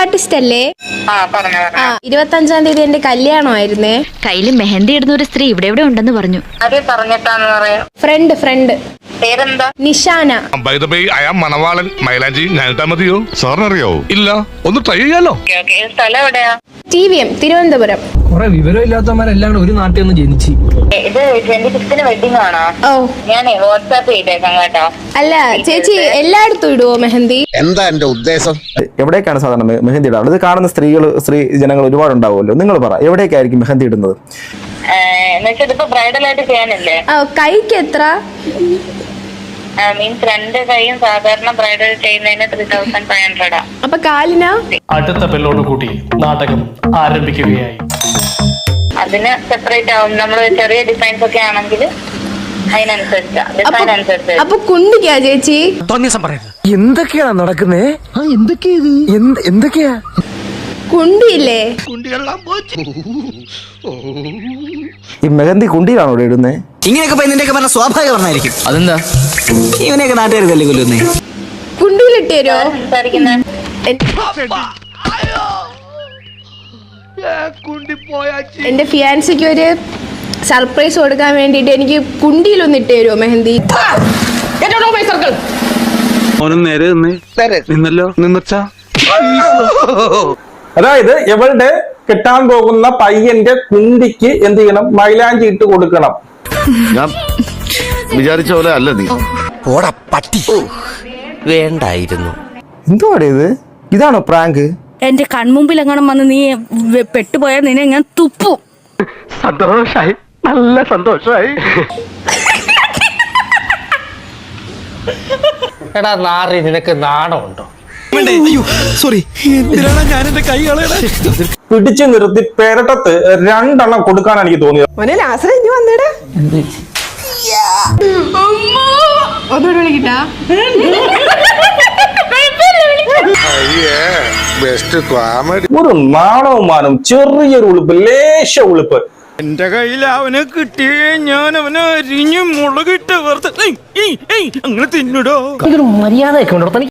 Artist അല്ലേ? ആ 25-ാം തീയതി എന്റെ കല്യാണമായിരുന്നേ. കയ്യില് മെഹന്തി ഇടുന്ന ഒരു സ്ത്രീ ഇവിടെ എവിടെ ഉണ്ടെന്ന് പറഞ്ഞു. അത് പറഞ്ഞിട്ടാന്ന് പറയാം. ഫ്രണ്ട് പേരെന്താ? നിഷാന. മണവാളൻ മൈലാഞ്ചി ഞാനിട്ടാ മതിയോ? സാറിനറിയോ? ഇല്ല, ഒന്ന് ട്രൈ ചെയ്യാലോ. സ്ഥലം എവിടെയാ? TVM തിരുവനന്തപുരം. കുറെ വിവരമില്ലാത്തവന്മാരെല്ലാം ഒരു നാട്ടിൽ ഒന്ന് ജനിച്ചു. ഇത് 26-ന് വെഡിങ് ആണോ? ഓ ഞാനേ വാട്സാപ്പ് ചെയ്തേക്കാം കേട്ടോ. അല്ല ചേച്ചി എല്ലായിടത്തും ഇടുവോ മെഹന്തി? എന്താ എന്റെ ഉദ്ദേശം? എവിടേക്കാണ് സാധാരണ മെഹന്തി ഇടാറ്? ഇത് കാണുന്ന സ്ത്രീ ജനങ്ങൾ ഒരുപാടുണ്ടാവുമല്ലോ, നിങ്ങൾ പറ എവിടേക്കായിരിക്കും മെഹന്തി ഇടുന്നത്? എന്നുവെച്ചാൽ ഇതിപ്പോ ബ്രൈഡൽ ആയിട്ട് ചെയ്യാനല്ലേ? കൈക്ക് എത്ര? മീൻസ് 2 കൈയും സാധാരണ ബ്രൈഡൽ ചെയ്യുന്നതിന് 3500. അപ്പൊ കാലിനാ? അടുത്ത ബെല്ലോട് കൂടി നാടകം ആരംഭിക്കുകയായി. അതിന് സെപ്പറേറ്റ് ആവും. നമ്മള് ചെറിയ ഡിസൈൻസ് ഒക്കെ ആണെങ്കിൽ അതിനനുസരിച്ചാ ഡിസൈൻ അനുസരിച്ച്. അപ്പൊ കുണ്ടിക്കാ ചേച്ചി? എന്തൊക്കെയാണ് നടക്കുന്നേ? എന്തൊക്കെയാ കുണ്ടിയില്ലേ? ഈ മെഹന്തി കുണ്ടിയിലാണോ ഇവിടെ ഇടുന്നേ? ഇങ്ങനെയൊക്കെ നിന്റെയൊക്കെ പറഞ്ഞ സ്വാഭാവികം പറഞ്ഞായിരിക്കും. അതെന്താ ഇവനെയൊക്കെ നാട്ടുകാർ തല്ലി കൊല്ലുന്നേ? കുണ്ടിയിലിട്ട് തരുമോ? സംസാരിക്കുന്നത് എന്റെ ഫിയാൻസിക്ക് ഒരു സർപ്രൈസ് കൊടുക്കാൻ വേണ്ടിട്ട് എനിക്ക് കുണ്ടിയിലൊന്ന് ഇട്ട് തരുമോ മെഹന്തി? അതായത് ഇവളുടെ കിട്ടാൻ പോകുന്ന പയ്യന്റെ കുണ്ടിക്ക് എന്ത് ചെയ്യണം? മൈലാഞ്ചി ഇട്ട് കൊടുക്കണം. ഞാൻ വിചാരിച്ച പോലെ അല്ല നീ. പട്ടി വേണ്ടായിരുന്നു. എന്തുവാടേ ഇത്? ഇതാണോ പ്രാങ്ക്? എന്റെ കൺമുമ്പിൽ എങ്ങാനും വന്ന് നീ പെട്ടുപോയാൽ നിന്നെ ഞാൻ തുപ്പും. സന്തോഷായി, നല്ല സന്തോഷായി. എടാ നാറി, നിനക്ക് നാണമുണ്ടോ? പിടിച്ചു നിർത്തി പെരട്ടത്ത് 2 എണ്ണം കൊടുക്കാനാണ് എനിക്ക് തോന്നിയത്. ഒരു നാണവും മാനും, ചെറിയൊരു ഉളുപ്പ്, ലേശ ഉളുപ്പ്. എന്റെ കയ്യിൽ അവനെ കിട്ടിയേ ഞാൻ അവനെ അരിഞ്ഞ് മുളകിട്ട് വെറുതെ അങ്ങനെ തിന്നിടോ. മര്യാദയൊക്കെ ഉണ്ടോ?